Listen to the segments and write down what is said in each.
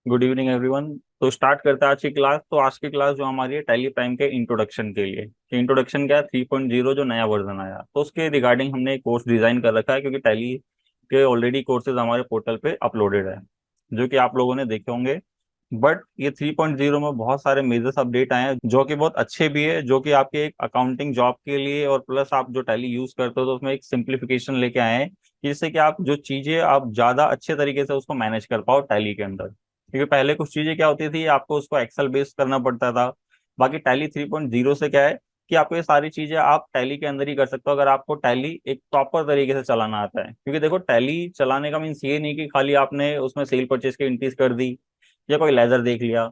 Good evening everyone. तो start करते हैं आज की क्लास। तो आज की क्लास जो हमारी है टैली प्राइम के इंट्रोडक्शन के लिए। कि इंट्रोडक्शन क्या है, 3.0 जो नया वर्जन आया तो उसके रिगार्डिंग हमने एक कोर्स डिजाइन कर रखा है, क्योंकि टैली के ऑलरेडी कोर्सेज हमारे पोर्टल पे अपलोडेड है, जो कि आप लोगों ने देखे होंगे। बट ये 3.0 में बहुत सारे मेजर्स अपडेट आए हैं, जो कि बहुत अच्छे भी है, जो कि आपके एक अकाउंटिंग जॉब के लिए और प्लस आप जो टैली यूज करते हो तो उसमें एक सिंप्लीफिकेशन लेके आए हैं, जिससे कि आप जो चीजें आप ज्यादा अच्छे तरीके से उसको मैनेज कर पाओ टैली के अंदर। क्योंकि पहले कुछ चीजें क्या होती थी, आपको उसको एक्सेल बेस्ड करना पड़ता था। बाकी टैली 3.0 से क्या है कि आपको ये सारी चीजें आप टैली के अंदर ही कर सकते हो, अगर आपको टैली एक प्रॉपर तरीके से चलाना आता है। क्योंकि देखो, टैली चलाने का मीन्स ये नहीं कि खाली आपने उसमें सेल परचेज की एंट्रीज कर दी या कोई लेजर देख लिया।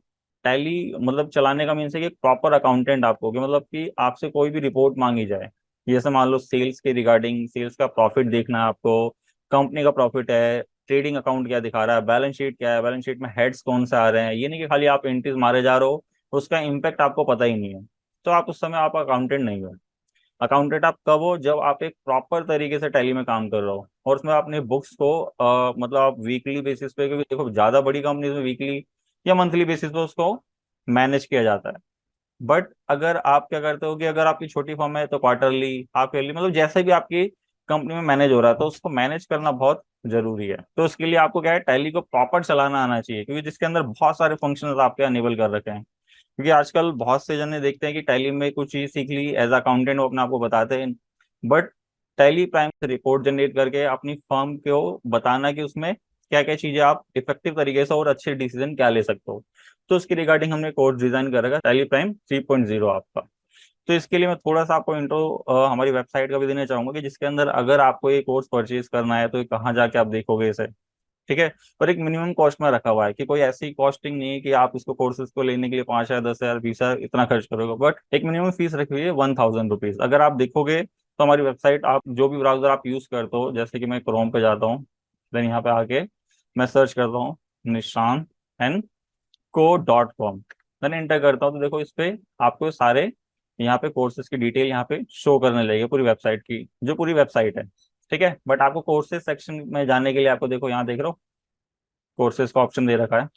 टैली मतलब चलाने का मीन्स है कि एक प्रॉपर अकाउंटेंट आपको, कि मतलब कि आपसे कोई भी रिपोर्ट मांगी जाए, जैसे मान लो सेल्स के रिगार्डिंग, सेल्स का प्रॉफिट देखना है आपको, कंपनी का प्रॉफिट है, ट्रेडिंग अकाउंट क्या दिखा रहा है, बैलेंस शीट क्या है, बैलेंस शीट में हेड्स कौन से आ रहे हैं, ये नहीं कि खाली आप एंट्रीज मारे जा रहे हो, उसका इम्पैक्ट आपको पता ही नहीं है, तो आप उस समय आप अकाउंटेंट नहीं हो। अकाउंटेंट आप कब हो, जब आप एक प्रॉपर तरीके से टैली में काम कर रहे हो और उसमें अपने बुक्स को मतलब आप वीकली बेसिस पे, क्योंकि देखो ज्यादा बड़ी कंपनीज में वीकली या मंथली बेसिस पे उसको मैनेज किया जाता है। बट अगर आप क्या करते हो कि अगर आपकी छोटी फर्म है तो क्वार्टरली, हाफ ईयरली, मतलब जैसे भी आपकी कंपनी में मैनेज हो रहा है तो उसको मैनेज करना बहुत जरूरी है। तो उसके लिए आपको क्या है, टैली को प्रॉपर चलाना आना चाहिए, क्योंकि जिसके अंदर बहुत सारे फंक्शंस आपके अनेबल कर रखे हैं। क्योंकि आजकल बहुत से जने देखते हैं कि टैली में कुछ चीज सीख ली एज अकाउंटेंट, वो अपने आप को बताते हैं। बट टैली प्राइम से रिपोर्ट जनरेट करके अपनी फर्म को बताना कि उसमें क्या क्या चीजें आप इफेक्टिव तरीके से और अच्छे डिसीजन क्या ले सकते हो। तो उसके रिगार्डिंग हमने कोर्स डिजाइन कर रखा है, टैली प्राइम 3.0 आपका। तो इसके लिए मैं थोड़ा सा आपको इंट्रो हमारी वेबसाइट का भी देना चाहूंगा, कि जिसके अंदर अगर आपको ये कोर्स परचेज करना है तो ये कहाँ जाके आप देखोगे इसे। ठीक है। और एक मिनिमम कॉस्ट में रखा हुआ है, कि कोई ऐसी कॉस्टिंग नहीं है कि आप इसको कोर्सेज को लेने के लिए 5,000, 10,000, 20,000 इतना खर्च करोगे। बट एक मिनिमम फीस रखी हुई है 1,000 रुपीज। अगर आप देखोगे तो हमारी वेबसाइट, आप जो भी ब्राउजर आप यूज करते हो, जैसे कि मैं क्रोम पे जाता हूँ, देन यहाँ पे आके मैं सर्च करता हूँ nishan&co.com, देन एंटर करता हूँ तो देखो इस पे आपको सारे यहाँ पे कोर्सेज की डिटेल यहाँ पे शो करने लगेगी, पूरी वेबसाइट की, जो पूरी वेबसाइट है। ठीक है। बट आपको कोर्सेज सेक्शन में जाने के लिए आपको देखो यहाँ देख रहे हो, कोर्सेज का ऑप्शन दे रखा है।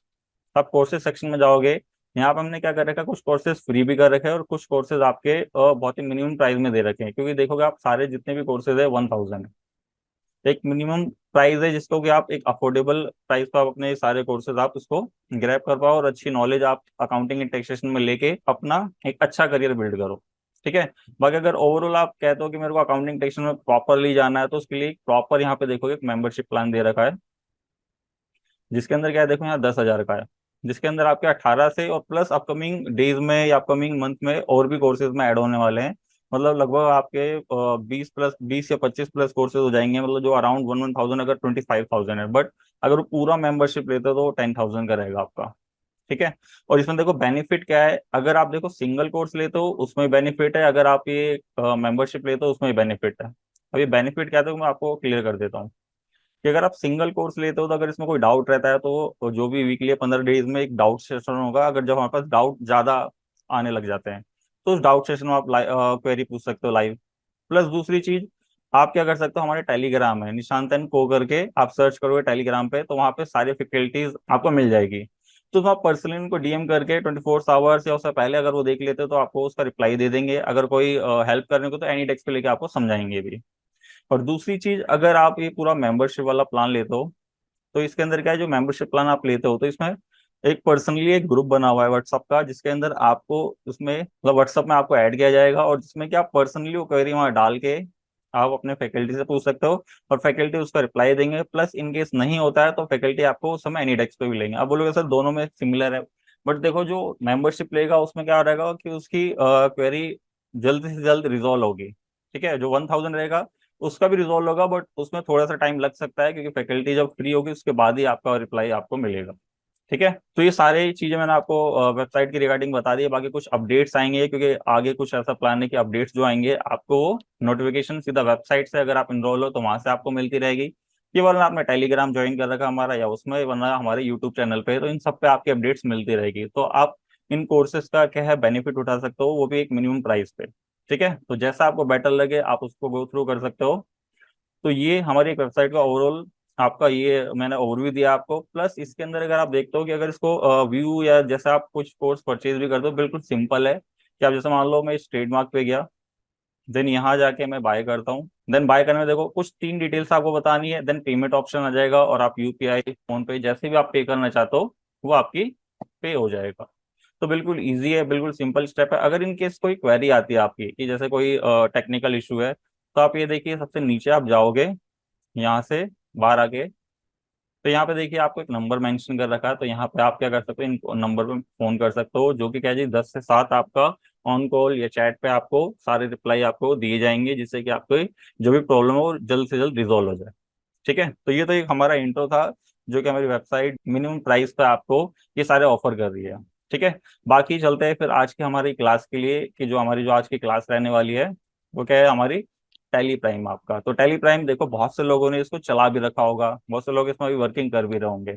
आप कोर्सेज सेक्शन में जाओगे, यहाँ पे हमने क्या कर रखा है, कुछ कोर्सेज फ्री भी कर रखे हैं और कुछ कोर्सेज आपके बहुत ही मिनिमम प्राइस में दे रखे हैं। क्योंकि देखोगे आप सारे जितने भी कोर्सेज है 1,000 है, एक मिनिमम प्राइस है जिसको कि आप एक अफोर्डेबल प्राइस पर आप अपने सारे कोर्सेज आप उसको ग्रैब कर पाओ और अच्छी नॉलेज आप अकाउंटिंग एंड टैक्सेशन में लेके अपना एक अच्छा करियर बिल्ड करो। ठीक है। बाकी अगर ओवरऑल आप कहते हो कि मेरे को अकाउंटिंग टैक्सेशन में प्रॉपरली जाना है, तो उसके लिए प्रॉपर यहाँ पे देखोगे एक मेंबरशिप प्लान दे रखा है, जिसके अंदर क्या है, देखो यहाँ 10,000 का है, जिसके अंदर आपके 18 से और प्लस अपकमिंग डेज में या अपकमिंग मंथ में और भी कोर्सेज में ऐड होने वाले हैं। मतलब लगभग आपके 20 या 25 प्लस कोर्सेज हो जाएंगे, मतलब जो अराउंड 1,000, अगर 25,000 है। बट अगर वो पूरा मेंबरशिप लेते हो तो 10,000 का रहेगा आपका। ठीक है। और इसमें देखो बेनिफिट क्या है, अगर आप देखो सिंगल कोर्स लेते हो उसमें बेनिफिट है, अगर आप ये मेंबरशिप लेते हो उसमें बेनिफिट है। अब ये बेनिफिट क्या है तो मैं आपको क्लियर कर देता हूँ, कि अगर आप सिंगल कोर्स लेते हो तो अगर इसमें कोई डाउट रहता है तो जो भी वीकली 15 डेज में एक डाउट सेशन होगा, अगर जब हमारे पास डाउट ज्यादा आने लग जाते हैं तो उस डाउट सेशन में आप क्वेरी पूछ सकते हो लाइव। प्लस दूसरी चीज, आप क्या कर सकते हो, हमारे टेलीग्राम है निशांत एंड को करके, आप सर्च करोगे टेलीग्राम पे तो वहाँ पे सारी फैकल्टीज आपको मिल जाएगी। तो आप पर्सनली उनको डीएम करके 24 आवर्स या उससे पहले अगर वो देख लेते हो तो आपको उसका रिप्लाई दे देंगे। अगर कोई हेल्प करने को तो एनी टेक्स्ट पे लेके आपको समझाएंगे भी। और दूसरी चीज, अगर आप ये पूरा मेंबरशिप वाला प्लान लेते हो तो इसके अंदर क्या है, जो मेंबरशिप प्लान आप लेते हो तो इसमें एक पर्सनली एक ग्रुप बना हुआ है व्हाट्सअप का, जिसके अंदर आपको उसमें मतलब व्हाट्सअप में आपको ऐड किया जाएगा, और जिसमें कि आप पर्सनली वो क्वेरी वहां डाल के आप अपने फैकल्टी से पूछ सकते हो और फैकल्टी उसका रिप्लाई देंगे। प्लस इन केस नहीं होता है तो फैकल्टी आपको उस समय एनी डेस्क पे भी लेंगे। आप बोलोगे सर दोनों में सिमिलर है, बट देखो जो मेंबरशिप लेगा उसमें क्या रहेगा कि उसकी क्वेरी जल्द से जल्द रिजॉल्व होगी। ठीक है। जो 1,000 रहेगा उसका भी रिजॉल्व होगा, बट उसमें थोड़ा सा टाइम लग सकता है, क्योंकि फैकल्टी जब फ्री होगी उसके बाद ही आपका रिप्लाई आपको मिलेगा। ठीक है। तो ये सारी चीजें मैंने आपको वेबसाइट की रिगार्डिंग बता दी है। बाकी कुछ अपडेट्स आएंगे, क्योंकि आगे कुछ ऐसा प्लान है कि अपडेट्स जो आएंगे आपको नोटिफिकेशन सीधा वेबसाइट से, अगर आप इनरोल हो तो वहां से आपको मिलती रहेगी। ये वरना आपने टेलीग्राम ज्वाइन कर रखा हमारा या उसमें, वरना हमारे यूट्यूब चैनल पे, तो इन सब पे आपकी अपडेट्स मिलती रहेगी। तो आप इन कोर्सेज का क्या है बेनिफिट उठा सकते हो, वो भी एक मिनिमम प्राइस पे। ठीक है। तो जैसा आपको बेटर लगे आप उसको गो थ्रू कर सकते हो। तो ये हमारी एक वेबसाइट का ओवरऑल आपका ये मैंने ओवरव्यू दिया आपको। प्लस इसके अंदर अगर आप देखते हो कि अगर इसको व्यू या जैसे आप कुछ कोर्स परचेज भी कर दो, बिल्कुल सिंपल है कि आप जैसे मान लो मैं इस ट्रेडमार्क पे गया, देन यहाँ जाके मैं बाय करता हूँ। देन बाय करने में देखो कुछ 3 डिटेल्स आपको बतानी है, देन पेमेंट ऑप्शन आ जाएगा और आप यूपीआई फोन पे जैसे भी आप पे करना चाहते हो वो आपकी पे हो जाएगा। तो बिल्कुल इजी है, बिल्कुल सिंपल स्टेप है। अगर इन केस कोई क्वेरी आती है आपकी कि जैसे कोई टेक्निकल इशू है, तो आप ये देखिए सबसे नीचे आप जाओगे यहाँ से बाहर आके, तो यहाँ पे देखिए आपको एक नंबर मेंशन कर रखा है, तो यहाँ पे आप क्या कर सकते हो, इन नंबर पे फोन कर सकते हो, जो कि क्या जी 10 से 7 आपका ऑन कॉल या चैट पे आपको सारे रिप्लाई आपको दिए जाएंगे, जिससे कि आपको जो भी प्रॉब्लम हो वो जल्द से जल्द रिजॉल्व हो जाए। ठीक है, तो ये तो एक हमारा इंट्रो था, जो कि हमारी वेबसाइट मिनिमम प्राइस पे आपको ये सारे ऑफर कर रही है। ठीक है, बाकी चलते हैं फिर आज की हमारी क्लास के लिए, कि जो हमारी जो आज की क्लास रहने वाली है वो क्या है हमारी टैली प्राइम आपका। तो टैली प्राइम देखो बहुत से लोगों ने इसको चला भी रखा होगा, बहुत से लोग इसमें अभी वर्किंग कर भी रहे होंगे।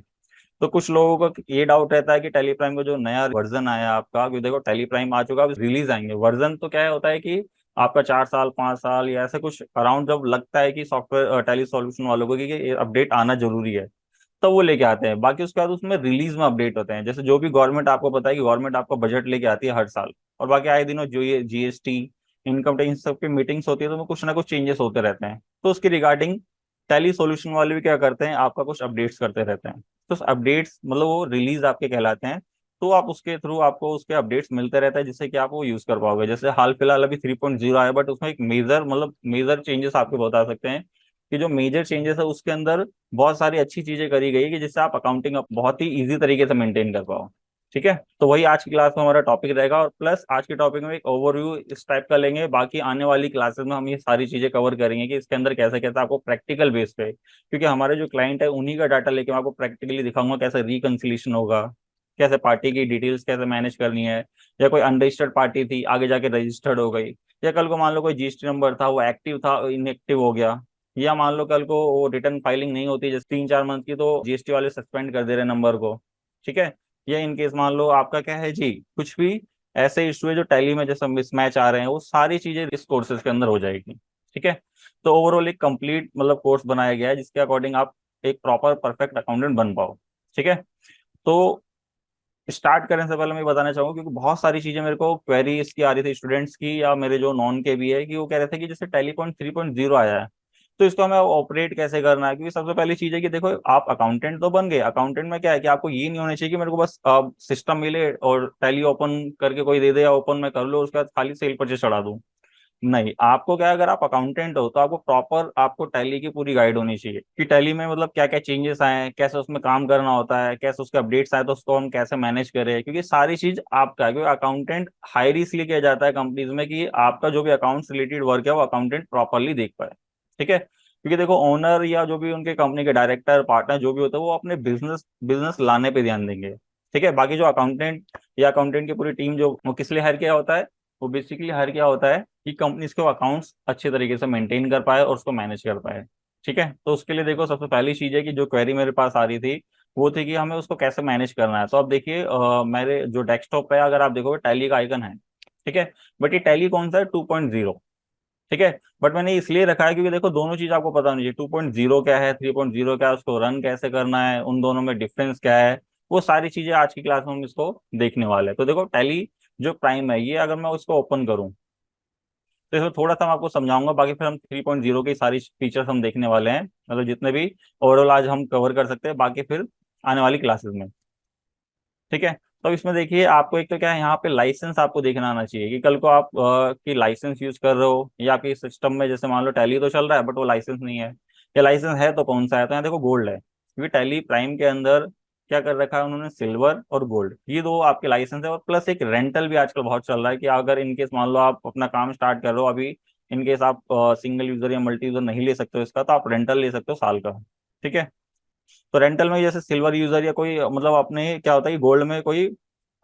तो कुछ लोगों को ये डाउट रहता है कि टैली प्राइम का जो नया वर्जन आया आपका, क्योंकि देखो टैली प्राइम आ चुका है, रिलीज आएंगे वर्जन, तो क्या होता है कि आपका 4 साल 5 साल या ऐसे कुछ अराउंड जब लगता है कि सॉफ्टवेयर टैली सॉल्यूशन वालों को कि ये अपडेट आना जरूरी है, तो वो लेके आते हैं। बाकी उसके बाद उसमें रिलीज में अपडेट होते हैं, जैसे जो भी गवर्नमेंट आपको पता है कि गवर्नमेंट आपका बजट लेके आती है हर साल, और बाकी आए दिनों जो ये जीएसटी इनकम टैक्स सबकी मीटिंग्स होती है, तो उसमें कुछ ना कुछ चेंजेस होते रहते हैं। तो उसकी रिगार्डिंग टैली सॉल्यूशन वाले भी क्या करते हैं, आपका कुछ अपडेट्स करते रहते हैं। तो अपडेट्स मतलब वो रिलीज आपके कहलाते हैं। तो आप उसके थ्रू आपको उसके अपडेट्स मिलते रहता है, जिससे कि आप वो यूज कर पाओगे। जैसे हाल फिलहाल अभी 3.0 आया, बट उसमें एक मेजर मतलब मेजर चेंजेस आपको बता सकते हैं कि जो मेजर चेंजेस है उसके अंदर बहुत सारी अच्छी चीजें करी गई है, कि जिससे आप अकाउंटिंग बहुत ही इजी तरीके से मेंटेन कर पाओ। ठीक है, तो वही आज की क्लास में हमारा टॉपिक रहेगा, और प्लस आज के टॉपिक में एक ओवरव्यू इस टाइप का लेंगे। बाकी आने वाली क्लासेस में हम ये सारी चीजें कवर करेंगे कि इसके अंदर कैसे कैसे आपको प्रैक्टिकल बेस पे, क्योंकि हमारे जो क्लाइंट है उन्हीं का डाटा लेके मैं आपको प्रैक्टिकली दिखाऊंगा कैसे रिकंसिलिएशन होगा, कैसे पार्टी की डिटेल्स कैसे मैनेज करनी है, या कोई अनरजिस्टर्ड पार्टी थी आगे जाके रजिस्टर्ड हो गई, या कल को मान लो कोई जीएसटी नंबर था वो एक्टिव था इनएक्टिव हो गया, या मान लो कल को वो रिटर्न फाइलिंग नहीं होती जैसे 3 4 मंथ की, तो जीएसटी वाले सस्पेंड कर दे रहे नंबर को। ठीक है, या इन केस मान लो आपका क्या है जी कुछ भी ऐसे इशू है जो टैली में जैसे मिसमैच आ रहे हैं, वो सारी चीजें इस कोर्सेज के अंदर हो जाएगी। ठीक है, तो ओवरऑल एक कंप्लीट मतलब कोर्स बनाया गया है, जिसके अकॉर्डिंग आप एक प्रॉपर परफेक्ट अकाउंटेंट बन पाओ। ठीक है, तो स्टार्ट करने से पहले मैं बताना चाहूंगा, क्योंकि बहुत सारी चीजें मेरे को क्वेरी इसकी आ रही थी स्टूडेंट्स की, या मेरे जो नॉन के भी है, कि वो कह रहे थे कि जैसे टैली पॉइंट 3.0 आया है, तो इसको हमें ऑपरेट कैसे करना है। क्योंकि सबसे पहली चीज है कि देखो आप अकाउंटेंट तो बन गए, अकाउंटेंट में क्या है कि आपको ये नहीं होना चाहिए कि मेरे को बस सिस्टम मिले और टैली ओपन करके कोई दे दे या ओपन में कर लो, उसके बाद खाली सेल परचेज चढ़ा दूं। नहीं, आपको क्या है, अगर आप अकाउंटेंट हो तो आपको प्रॉपर आपको टैली की पूरी गाइड होनी चाहिए कि टैली में मतलब क्या क्या चेंजेस आए हैं, कैसे उसमें काम करना होता है, कैसे उसके अपडेट्स आए तो उसको हम कैसे मैनेज करें, क्योंकि सारी चीज आपका है। क्योंकि अकाउंटेंट हायर इसलिए किया जाता है कंपनीज में कि आपका जो भी अकाउंट्स रिलेटेड वर्क है वो अकाउंटेंट प्रॉपरली देख पाए। ठीक है, क्योंकि देखो ओनर या जो भी उनके कंपनी के डायरेक्टर पार्टनर जो भी होता है वो अपने बिजनेस बिजनेस लाने पे ध्यान देंगे। ठीक है, बाकी जो अकाउंटेंट या अकाउंटेंट की पूरी टीम जो वो किस लिए हायर किया होता है, वो बेसिकली हर क्या होता है कि कंपनी के अकाउंट्स अच्छे तरीके से मेंटेन कर पाए और उसको मैनेज कर पाए। ठीक है, तो उसके लिए देखो सबसे पहली चीज है कि जो क्वेरी मेरे पास आ रही थी वो थी कि हमें उसको कैसे मैनेज करना है। तो अब देखिए मेरे जो डेस्कटॉप पे अगर आप देखोगे टैली का आइकन है। ठीक है, बट ये टैली कौन सा है 2.0। ठीक है, बट मैंने इसलिए रखा है क्योंकि देखो दोनों चीज आपको पता होनी चाहिए, 2.0 क्या है 3.0 क्या है, उसको रन कैसे करना है, उन दोनों में डिफरेंस क्या है, वो सारी चीजें आज की क्लास में हम इसको देखने वाले हैं। तो देखो टैली जो प्राइम है ये अगर मैं उसको ओपन करूं, तो इसमें थोड़ा सा मैं आपको समझाऊंगा, बाकी फिर हम 3.0 की सारी फीचर्स हम देखने वाले हैं, मतलब जितने भी ओवरऑल आज हम कवर कर सकते हैं, बाकी फिर आने वाली क्लासेस में। ठीक है, तो इसमें देखिए आपको एक तो क्या है यहाँ पे लाइसेंस आपको देखना आना चाहिए कि कल को आप की लाइसेंस यूज कर रहे हो, या आपके सिस्टम में जैसे मान लो टैली तो चल रहा है बट वो लाइसेंस नहीं है, या लाइसेंस है तो कौन सा है। तो यहाँ देखो गोल्ड है, क्योंकि टैली प्राइम के अंदर क्या कर रखा है उन्होंने, सिल्वर और गोल्ड ये दो आपके लाइसेंस है। और प्लस एक रेंटल भी आजकल बहुत चल रहा है कि अगर इनकेस मान लो आप अपना काम स्टार्ट कर रहे हो अभी, इनकेस आप सिंगल यूजर या मल्टी यूजर नहीं ले सकते हो इसका, तो आप रेंटल ले सकते हो साल का। ठीक है, तो रेंटल में जैसे सिल्वर यूजर या कोई मतलब अपने क्या होता है गोल्ड में कोई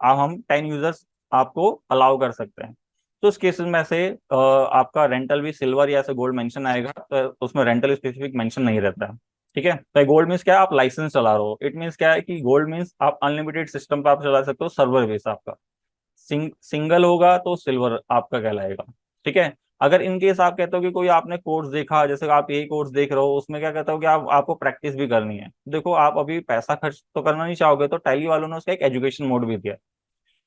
हम 10 यूजर्स आपको अलाउ कर सकते हैं। तो उस केसेस में से आपका रेंटल भी सिल्वर या ऐसे गोल्ड मेंशन आएगा, तो उसमें रेंटल स्पेसिफिक मेंशन नहीं रहता है। ठीक है, तो गोल्ड मीन्स क्या है, आप लाइसेंस चला रहे हो, इट मीन्स क्या है कि गोल्ड मीन्स आप अनलिमिटेड सिस्टम पे आप चला सकते हो सर्वर बेस आपका। सिंगल होगा तो सिल्वर आपका कहलाएगा। ठीक है, अगर इन केस आप कहते हो कि कोई आपने कोर्स देखा, जैसे आप यही कोर्स देख रहे हो, उसमें क्या कहता हो कि आपको प्रैक्टिस भी करनी है, देखो आप अभी पैसा खर्च तो करना नहीं चाहोगे, तो टैली वालों ने उसका एक एजुकेशन मोड भी दिया।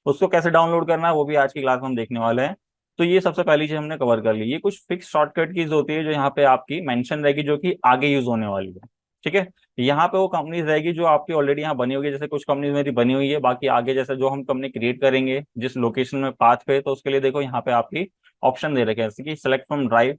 उसको कैसे डाउनलोड करना है वो भी आज की क्लास में हम देखने वाले हैं। तो ये सबसे पहली चीज हमने कवर कर ली। ये कुछ फिक्स शॉर्टकट कीज होती है जो यहाँ पे आपकी मेंशन रहेगी, जो कि आगे यूज होने वाली है। ठीक है, यहाँ पे वो कंपनीज रहेगी जो आपकी ऑलरेडी यहाँ बनी होगी, जैसे कुछ कंपनीज मेरी बनी हुई है, बाकी आगे जैसे जो हम कंपनी क्रिएट करेंगे जिस लोकेशन में पाथ पे, तो उसके लिए देखो यहाँ पे आपकी ऑप्शन दे रखे हैं, जैसे कि सिलेक्ट फ्रॉम ड्राइव।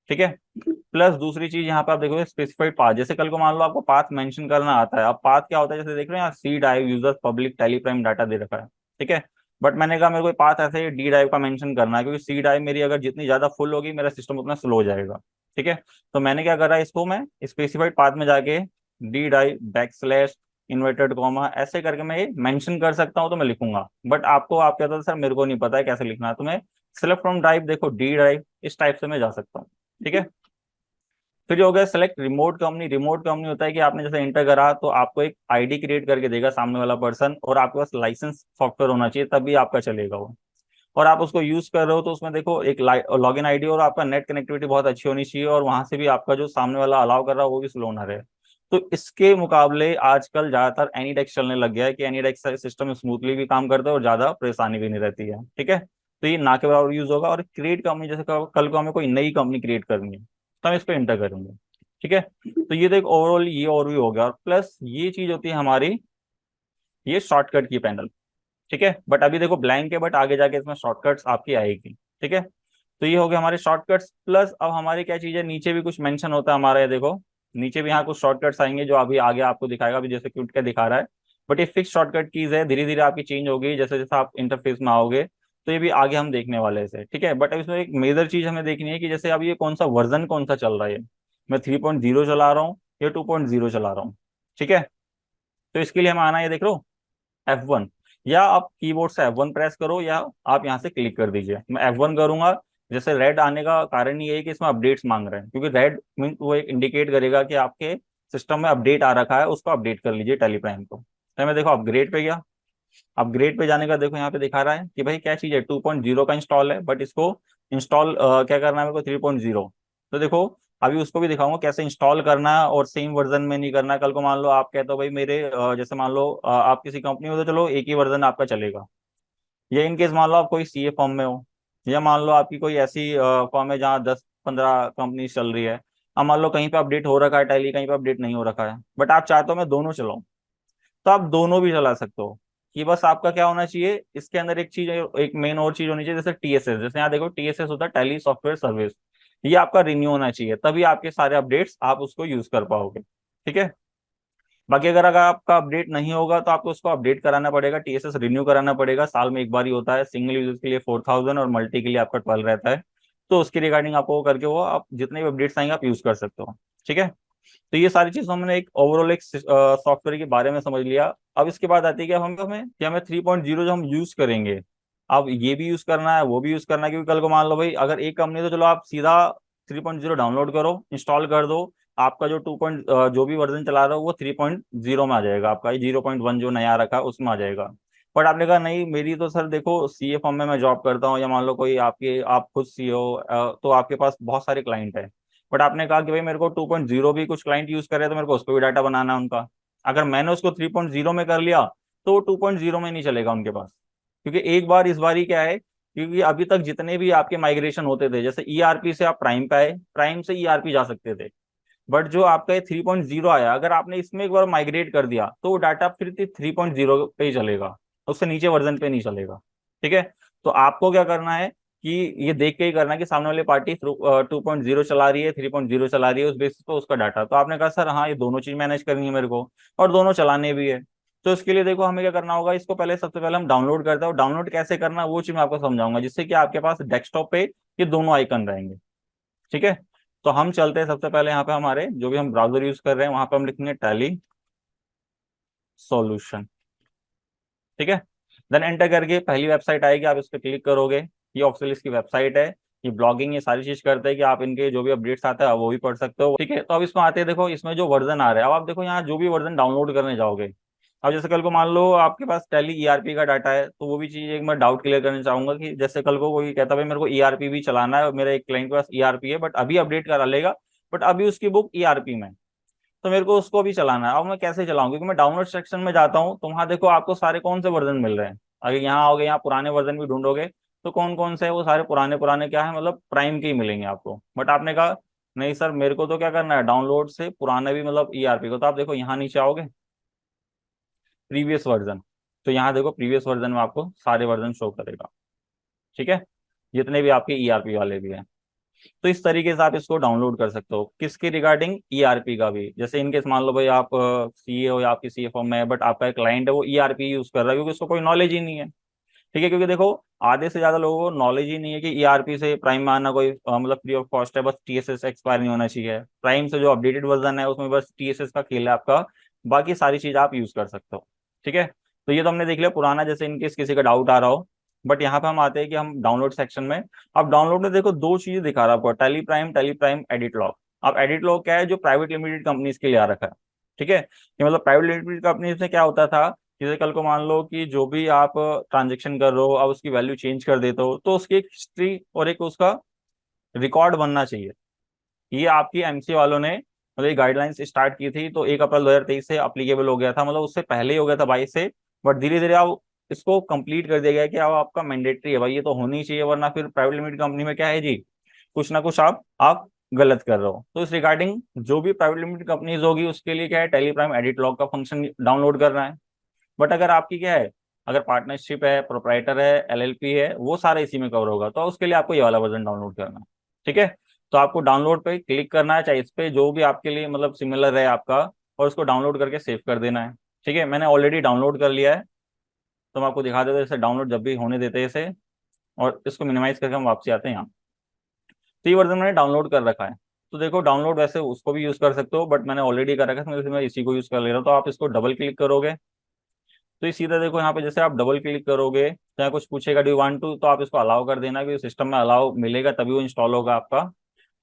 ठीक है, प्लस दूसरी चीज यहाँ पे आप देखोगे स्पेसिफाइड पाथ, जैसे कल को मान लो आपको पाथ मेंशन करना आता है। अब पाथ क्या होता है, जैसे देख रहे हो यहाँ सी ड्राइव यूजर पब्लिक टेलीप्राइम डाटा दे रखा है। ठीक है, बट मैंने कहा मेरे को पाथ ऐसे ही डी ड्राइव का मेंशन करना है, क्योंकि सी ड्राइव मेरी अगर जितनी ज्यादा फुल होगी मेरा सिस्टम उतना स्लो हो जाएगा। ठीक है, तो मैंने क्या करा, इसको मैं स्पेसिफाइड पाथ में जाके D drive backslash inverted comma ऐसे करके मैं ये मेंशन कर सकता हूँ, तो मैं लिखूंगा। बट आपको आप कहते हो सर मेरे को नहीं पता है कैसे लिखना है, तो मैं सिलेक्ट फ्रॉम ड्राइव, देखो डी ड्राइव इस टाइप से मैं जा सकता हूँ। ठीक है, फिर जो हो गया select remote company. Remote company होता है कि आपने जैसे एंटर करा तो आपको एक आईडी क्रिएट करके देगा सामने वाला पर्सन, और आपके पास लाइसेंस सॉफ्टवेयर होना चाहिए तभी आपका चलेगा वो। और आप उसको यूज कर रहे हो तो उसमें देखो एक लॉगिन आईडी, और आपका नेट कनेक्टिविटी बहुत अच्छी होनी चाहिए, और वहां से भी आपका जो सामने वाला अलाउ कर रहा है वो भी स्लो ना रहे। तो इसके मुकाबले आजकल ज्यादातर एनीडेक्स चलने लग गया है, कि एनीडेक्स सिस्टम स्मूथली भी काम करता है और ज्यादा परेशानी भी नहीं रहती है। ठीक है, तो ये ना के बराबर यूज होगा। और क्रिएट कंपनी, जैसे कल को हमें कोई नई कंपनी क्रिएट करनी है तो हम इस पर इंटर करेंगे। ठीक है, तो ये तो एक ओवरऑल ये और भी हो गया, और प्लस ये चीज होती है हमारी ये शॉर्टकट की पैनल। ठीक है, बट अभी देखो ब्लैंक है, बट आगे जाके इसमें शॉर्टकट्स आपकी आएगी। ठीक है, तो ये हो गया हमारे शॉर्टकट्स। प्लस अब हमारी क्या चीज है, नीचे भी कुछ मेंशन होता है हमारा, ये देखो नीचे भी यहाँ कुछ शॉर्टकट्स आएंगे जो अभी आगे आपको दिखाएगा, अभी जैसे क्यूट का दिखा रहा है। बट ये फिक्स शॉर्टकट कीज है, धीरे धीरे आपकी चेंज होगी जैसे जैसे आप इंटरफेस में आओगे, तो ये भी आगे हम देखने वाले हैं इसे। ठीक है, बट अब इसमें एक मेजर चीज हमें देखनी है कि जैसे अब ये कौन सा वर्जन कौन सा चल रहा है, मैं 3.0 चला रहा हूँ या 2.0 चला रहा हूँ। ठीक है, तो इसके लिए हमें आना है, देख लो F1, या आप कीबोर्ड से F1 प्रेस करो, या आप यहाँ से क्लिक कर दीजिए। मैं F1 करूंगा। जैसे रेड आने का कारण ये है कि इसमें अपडेट्स मांग रहे हैं, क्योंकि रेड मीन वो एक इंडिकेट करेगा कि आपके सिस्टम में अपडेट आ रखा है, उसको अपडेट कर लीजिए टेलीप्राइम को। तो मैं देखो अपग्रेड पे गया। अपग्रेड पे जाने का देखो यहाँ पे दिखा रहा है कि भाई क्या चीज है, 2.0 का इंस्टॉल है, बट इसको इंस्टॉल क्या करना है मेरे को 3.0। तो देखो अभी उसको भी दिखाऊंगा कैसे इंस्टॉल करना है, और सेम वर्जन में नहीं करना है। कल को मान लो आप कहते हो भाई मेरे जैसे मान लो आप किसी कंपनी में, तो चलो एक ही वर्जन आपका चलेगा। या इनकेस मान लो आप कोई सीए फॉर्म में हो, या मान लो आपकी कोई ऐसी फॉर्म है जहाँ 10-15 कंपनी चल रही है। अब मान लो कहीं पे अपडेट हो रखा है टैली, कहीं पे अपडेट नहीं हो रखा है, बट आप चाहते हो मैं दोनों चलाऊं, तो आप दोनों भी चला सकते हो। कि बस आपका क्या होना चाहिए इसके अंदर, एक चीज, एक मेन और चीज होनी चाहिए, जैसे टीएसएस। जैसे यहाँ देखो टीएसएस होता है टैली सॉफ्टवेयर सर्विस, ये आपका रिन्यू होना चाहिए, तभी आपके सारे अपडेट्स आप उसको यूज कर पाओगे। ठीक है, बाकी अगर आपका अपडेट नहीं होगा तो आपको उसको अपडेट कराना पड़ेगा, टीएसएस रिन्यू कराना पड़ेगा, साल में एक बार ही होता है। सिंगल यूजर के लिए 4,000 और मल्टी के लिए आपका 12 रहता है। तो उसकी रिगार्डिंग आपको वो करके वो आप जितने भी अपडेट्स आएंगे आप यूज कर सकते हो। ठीक है, तो ये सारी चीज हमने एक ओवरऑल एक सॉफ्टवेयर के बारे में समझ लिया। अब इसके बाद आती है कि हमें 3.0 जो हम यूज करेंगे, अब ये भी यूज करना है वो भी यूज करना है, क्योंकि कल को मान लो भाई अगर एक कंपनी, तो चलो आप सीधा 3.0 डाउनलोड करो, इंस्टॉल कर दो, आपका जो जो भी वर्जन चला रहा हो वो 3.0 में आ जाएगा, आपका ये 0.1 जो नया रखा है उसमें आ जाएगा। बट आपने कहा नहीं मेरी तो सर देखो सीए फॉर्म में मैं जॉब करता हूँ, या मान लो कोई आपके आप खुद सीईओ, तो आपके पास बहुत सारे क्लाइंट है। बट आपने कहा कि भाई मेरे को 2.0 भी कुछ क्लाइंट यूज करे, तो मेरे को उस पर भी डाटा बनाना है उनका। अगर मैंने उसको 3.0 में कर लिया तो वो 2.0 में नहीं चलेगा उनके पास, क्योंकि एक बार इस बार ही क्या है, क्योंकि अभी तक जितने भी आपके माइग्रेशन होते थे, जैसे ईआरपी से आप प्राइम पे आए, प्राइम से ईआरपी जा सकते थे, बट जो आपका ये 3.0 आया, अगर आपने इसमें एक बार माइग्रेट कर दिया तो वो डाटा फिर 3.0 पे ही चलेगा, उससे नीचे वर्जन पे नहीं चलेगा। ठीक है, तो आपको क्या करना है कि ये देख के ही करना है कि सामने वाली पार्टी 2.0 चला रही है, 3.0 चला रही है, उस बेसिस पे उसका डाटा। तो आपने कहा सर हाँ ये दोनों चीज मैनेज करनी है मेरे को, और दोनों चलाने भी है। तो इसके लिए देखो हमें क्या करना होगा, इसको पहले सबसे पहले हम डाउनलोड करते हैं, और डाउनलोड कैसे करना है वो चीज मैं आपको समझाऊंगा, जिससे कि आपके पास डेस्कटॉप पे ये दोनों आइकन रहेंगे। ठीक है, तो हम चलते हैं सबसे पहले यहाँ पे हमारे जो भी हम ब्राउजर यूज कर रहे हैं वहां पे हम लिखेंगे टैली सॉल्यूशन। ठीक है, देन एंटर करके पहली वेबसाइट आएगी, आप इस पर क्लिक करोगे। ये ऑक्सीलिस की वेबसाइट है, ये ब्लॉगिंग ये सारी चीज करते हैं कि आप इनके जो भी अपडेट्स आते हैं वो भी पढ़ सकते हो। ठीक है, तो अब इसमें आते हैं, देखो इसमें जो वर्जन आ रहा है, अब आप देखो यहाँ जो भी वर्जन डाउनलोड करने जाओगे, अब जैसे कल को मान लो आपके पास टैली ईआरपी का डाटा है, तो वो भी चीज एक मैं डाउट क्लियर करना चाहूंगा कि जैसे कल को कोई कहता भाई मेरे को ईआरपी भी चलाना है और मेरा एक क्लाइंट के पास ईआरपी है बट अभी अपडेट करा लेगा, बट अभी उसकी बुक ईआरपी में, तो मेरे को उसको भी चलाना है। अब मैं कैसे चलाऊं, क्योंकि मैं डाउनलोड सेक्शन में जाता हूँ तो वहां देखो आपको सारे कौन से वर्जन मिल रहे हैं। अगर यहाँ आओगे, यहाँ पुराने वर्जन भी ढूंढोगे तो कौन कौन से है, वो सारे पुराने पुराने क्या है, मतलब प्राइम के ही मिलेंगे आपको। बट आपने कहा नहीं सर मेरे को तो क्या करना है, डाउनलोड से पुराने भी मतलब ईआरपी को, तो आप देखो यहाँ नीचे आओगे प्रीवियस वर्जन, तो यहाँ देखो प्रीवियस वर्जन में आपको सारे वर्जन शो करेगा। ठीक है, जितने भी आपके ईआरपी वाले भी हैं। तो इस तरीके से आप इसको डाउनलोड कर सकते हो, किसके रिगार्डिंग, ईआरपी का भी। जैसे इनकेस मान लो भाई आप सीए हो या आपकी सीए फॉर्म में है बट आपका एक क्लाइंट है वो ईआरपी यूज कर रहा है क्योंकि उसको कोई नॉलेज ही नहीं है। ठीक है, क्योंकि देखो आधे से ज्यादा लोगों को नॉलेज ही नहीं है कि ईआरपी से प्राइम में आना कोई मतलब फ्री ऑफ कॉस्ट है, बस टीएसएस एक्सपायर नहीं होना चाहिए। प्राइम से जो अपडेटेड वर्जन है उसमें बस टीएसएस का खेल है आपका, बाकी सारी चीज आप यूज कर सकते हो। ठीक है, तो ये तो हमने देख लिया पुराना, जैसे इनकेस किसी का डाउट आ रहा हो। बट यहाँ पे हम आते हैं कि हम डाउनलोड सेक्शन में, अब डाउनलोड में देखो दो चीजें दिखा रहा है आपको, टेली प्राइम एडिट लॉग। अब एडिट लॉग क्या है, जो प्राइवेट लिमिटेड कंपनीज के लिए आ रखा है। ठीक है, कि मतलब प्राइवेट लिमिटेड कंपनीज में क्या होता था, जैसे कल को मान लो कि जो भी आप ट्रांजेक्शन कर रहे हो अब उसकी वैल्यू चेंज कर देते हो तो उसकी एक हिस्ट्री और एक उसका रिकॉर्ड बनना चाहिए। ये आपकी एमसी वालों ने मतलब ये गाइडलाइंस स्टार्ट की थी तो 1 अप्रैल 2023 से अप्लीकेबल हो गया था, मतलब उससे पहले ही हो गया था 22 से। बट धीरे धीरे अब इसको कंप्लीट कर दिया गया कि अब आपका मैंडेटरी है भाई, ये तो होनी चाहिए, वरना फिर प्राइवेट लिमिटेड कंपनी में क्या है जी, कुछ ना कुछ आप गलत कर रहे हो। तो इस रिगार्डिंग जो भी प्राइवेट लिमिटेड कंपनीज होगी उसके लिए क्या है, टेलीप्राइम एडिट लॉग का फंक्शन डाउनलोड करना है। बट अगर आपकी क्या है, अगर पार्टनरशिप है, प्रोप्राइटर है, एलएलपी है, वो सारा इसी में कवर होगा, तो उसके लिए आपको ये वाला वर्जन डाउनलोड करना है। ठीक है, तो आपको डाउनलोड पे क्लिक करना है, चाहे इस पे जो भी आपके लिए मतलब सिमिलर है आपका, और उसको डाउनलोड करके सेव कर देना है। ठीक है, मैंने ऑलरेडी डाउनलोड कर लिया है, तो मैं आपको दिखा देता हूँ इसे डाउनलोड जब भी होने देते हैं इसे, और इसको मिनिमाइज करके हम वापसी आते हैं यहाँ। तो ये वर्जन मैंने डाउनलोड कर रखा है। तो देखो डाउनलोड वैसे उसको भी यूज कर सकते हो बट मैंने ऑलरेडी कर रखा है तो मैं इसी को यूज कर ले रहा हूँ। तो आप इसको डबल क्लिक करोगे तो ये सीधा देखो यहाँ पे जैसे आप डबल क्लिक करोगे चाहे कुछ पूछेगा डू वांट टू, तो आप इसको अलाउ कर देना कि सिस्टम में अलाउ मिलेगा तभी वो इंस्टॉल होगा आपका।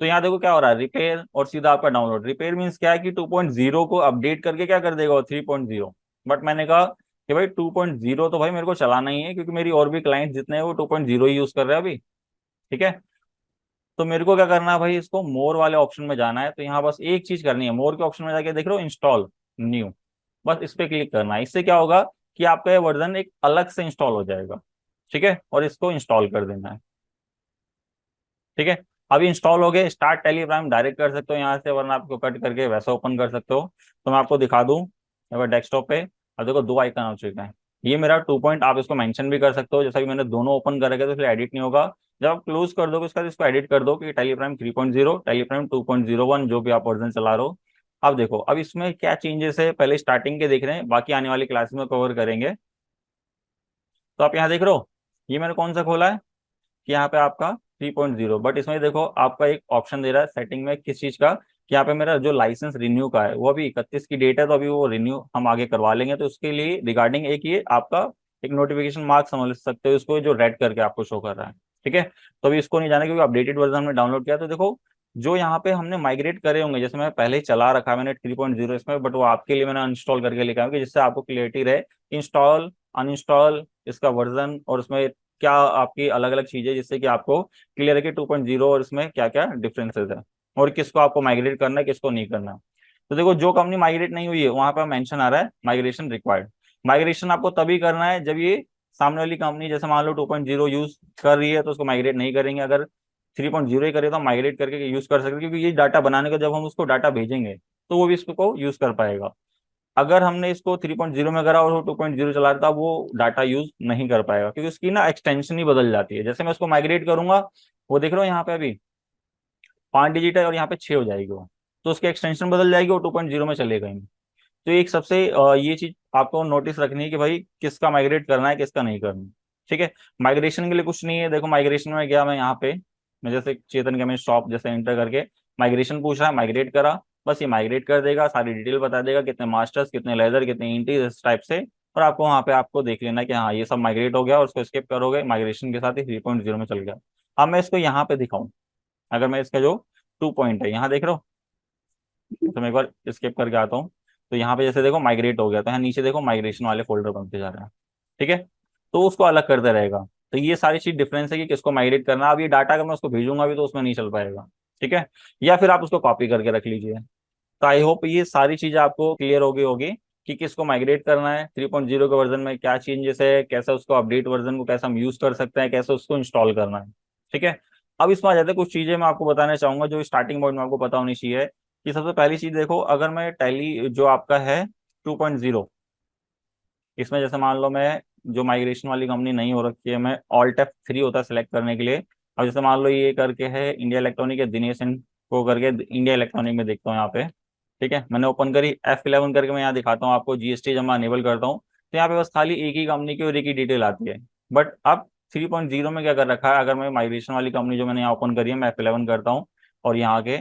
तो यहाँ देखो क्या हो रहा है, रिपेयर और सीधा आपका डाउनलोड। रिपेयर मीन्स क्या है कि 2.0 को अपडेट करके क्या कर देगा वो 3.0। बट मैंने कहा कि भाई 2.0 तो भाई मेरे को चलाना ही है क्योंकि मेरी और भी क्लाइंट जितने हैं वो 2.0 ही यूज कर रहे हैं अभी। ठीक है, तो मेरे को क्या करना है भाई, इसको मोर वाले ऑप्शन में जाना है। तो यहाँ बस एक चीज करनी है, मोर के ऑप्शन में जाके देख रहे हो इंस्टॉल न्यू, बस इस पे क्लिक करना है। इससे क्या होगा कि आपका ये वर्जन एक अलग से इंस्टॉल हो जाएगा। ठीक है, और इसको इंस्टॉल कर देना है। ठीक है, अभी इंस्टॉल हो गए, स्टार्ट टेलीग्राम डायरेक्ट कर सकते हो यहाँ से, वरना आपको कट करके वैसा ओपन कर सकते हो। तो मैं आपको दिखा दूं, अगर डेस्कटॉप पे अब देखो दो आइकन आ चुका है। ये मेरा 2 पॉइंट, आप इसको मेंशन भी कर सकते हो, जैसा कि मैंने दोनों ओपन कर रखे तो इसलिए एडिट नहीं होगा। जब आप क्लोज कर दोगे उसका इसको एडिट कर दो कि टेलीग्राम 3.0, टेलीग्राम 2.01 जो भी आप वर्जन चला रहे हो। अब देखो अब इसमें क्या चेंजेस है, पहले स्टार्टिंग के देख रहे हैं, बाकी आने वाली क्लास में कवर करेंगे। तो आप यहाँ देख रहे हो ये मैंने कौन सा खोला है कि यहाँ पे आपका 3.0, बट इसमें देखो आपका एक ऑप्शन दे रहा है सेटिंग में किस चीज का, कि यहाँ पे मेरा जो लाइसेंस रिन्यू का है वो अभी 31 की डेट है, तो अभी वो रिन्यू हम आगे करवा लेंगे। तो उसके लिए रिगार्डिंग एक ये आपका एक नोटिफिकेशन मार्क समझ सकते हो उसको, जो रेड करके आपको शो कर रहा है। ठीक है, तो अभी इसको नहीं जाना क्योंकि अपडेटेड वर्जन में डाउनलोड किया। तो देखो जो यहाँ पे हमने माइग्रेट करे होंगे, जैसे मैं पहले ही चला रखा है मैंने 3.0 इसमें, बट वो आपके लिए मैंने अनइंस्टॉल करके लिखा है कि जिससे आपको क्लियरिटी रहे, इंस्टॉल अनइंस्टॉल इसका वर्जन और उसमें क्या आपकी अलग अलग चीजें, जिससे कि आपको क्लियर है कि 2.0 और इसमें क्या क्या डिफरेंसेस है और किसको आपको माइग्रेट करना है किसको नहीं करना। तो देखो जो कंपनी माइग्रेट नहीं हुई है वहां पर मेंशन आ रहा है माइग्रेशन रिक्वायर्ड। माइग्रेशन आपको तभी करना है जब ये सामने वाली कंपनी जैसे मान लो 2.0 यूज कर रही है तो उसको माइग्रेट नहीं करेंगे, अगर 3.0 ही करे तो माइग्रेट करके यूज कर सकते हैं, क्योंकि ये डाटा बनाने का जब हम उसको डाटा भेजेंगे तो वो भी इसको यूज कर पाएगा। अगर हमने इसको 3.0 में करा और वो 2.0 चला रहा था वो डाटा यूज नहीं कर पाएगा, क्योंकि उसकी ना एक्सटेंशन ही बदल जाती है। जैसे मैं उसको माइग्रेट करूंगा, वो देख रहे हो यहाँ पे अभी 5 डिजिट है और यहाँ पे 6 हो जाएगी वो, तो उसकी एक्सटेंशन बदल जाएगी, वो 2.0 में चलेगा ही नहीं। तो एक सबसे ये चीज आपको नोटिस रखनी है कि भाई किसका माइग्रेट करना है किसका नहीं करना। ठीक है, माइग्रेशन के लिए कुछ नहीं है, देखो माइग्रेशन में गया मैं यहाँ पे, मैं जैसे चेतन के मैं शॉप जैसे एंटर करके माइग्रेशन पूछ रहा है, माइग्रेट करा, बस ये माइग्रेट कर देगा, सारी डिटेल बता देगा कितने मास्टर्स कितने लेदर कितने इंटीज इस टाइप से। और आपको वहाँ पे आपको देख लेना कि हाँ ये सब माइग्रेट हो गया और उसको स्किप करोगे, माइग्रेशन के साथ ही 3.0 में चल गया। अब मैं इसको यहाँ पे दिखाऊं, अगर मैं इसका जो 2 पॉइंट है यहाँ देख रहा हूँ, तो मैं एक बार स्किप करके आता हूँ। तो यहाँ पे जैसे देखो माइग्रेट हो गया, तो यहाँ नीचे देखो माइग्रेशन वाले फोल्डर बनते जा रहे हैं। ठीक है, तो उसको अलग करते रहेगा। तो ये सारी चीज डिफरेंस है कि किसको माइग्रेट करना। अब ये डाटा अगर मैं उसको भेजूंगा भी तो उसमें नहीं चल पाएगा। ठीक है, या फिर आप उसको कॉपी करके रख लीजिए। तो आई होप ये सारी चीजें आपको क्लियर हो गई होगी कि किसको माइग्रेट करना है, 3.0 के वर्जन में क्या चेंजेस है, कैसे उसको अपडेट वर्जन को कैसे हम यूज कर सकते हैं, कैसे उसको इंस्टॉल करना है। ठीक है, अब इसमें आ जाते हैं कुछ चीजें मैं आपको बताना चाहूंगा जो स्टार्टिंग पॉइंट में आपको पता होनी चाहिए। कि सबसे पहली चीज देखो, अगर मैं टैली जो आपका है 2.0, इसमें जैसे मान लो मैं जो माइग्रेशन वाली कंपनी नहीं हो रखी है, मैं ऑल्ट F3 होता है सिलेक्ट करने के लिए। अब जैसे मान लो ये करके है इंडिया इलेक्ट्रॉनिक या दिनेश को करके इंडिया इलेक्ट्रॉनिक में देखता हूँ यहाँ पे। ठीक है, मैंने ओपन करी F11 करके, मैं यहाँ दिखाता हूँ आपको, जीएसटी जब मैं अनेबल करता हूँ तो यहाँ पे बस खाली एक ही कंपनी की और एक ही डिटेल आती है। बट अब 3.0 में क्या कर रखा है, अगर मैं माइग्रेशन वाली कंपनी जो मैंने यहाँ ओपन करी है, मैं F11 करता हूँ और यहाँ के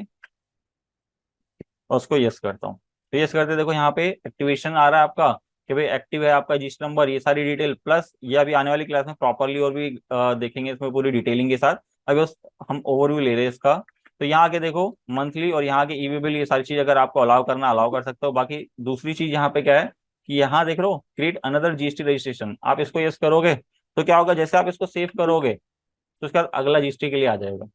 और उसको यस करता हूँ, तो यस करते देखो यहाँ पे एक्टिवेशन आ रहा है आपका कि भाई एक्टिव है आपका रजिस्टर नंबर, ये सारी डिटेल प्लस ये अभी आने वाली क्लास में प्रॉपरली और भी देखेंगे इसमें पूरी डिटेलिंग के साथ। अभी बस हम ओवरव्यू ले रहे हैं इसका। तो यहाँ के देखो मंथली और यहाँ के ईवी बिल, ये सारी चीज अगर आपको अलाउ करना अलाउ कर सकते हो। बाकी दूसरी चीज यहाँ पे क्या है कि यहाँ देख लो क्रिएट अनदर जीएसटी रजिस्ट्रेशन, आप इसको यस करोगे तो क्या होगा, जैसे आप इसको सेव करोगे तो उसके बाद अगला जीएसटी के लिए आ जाएगा।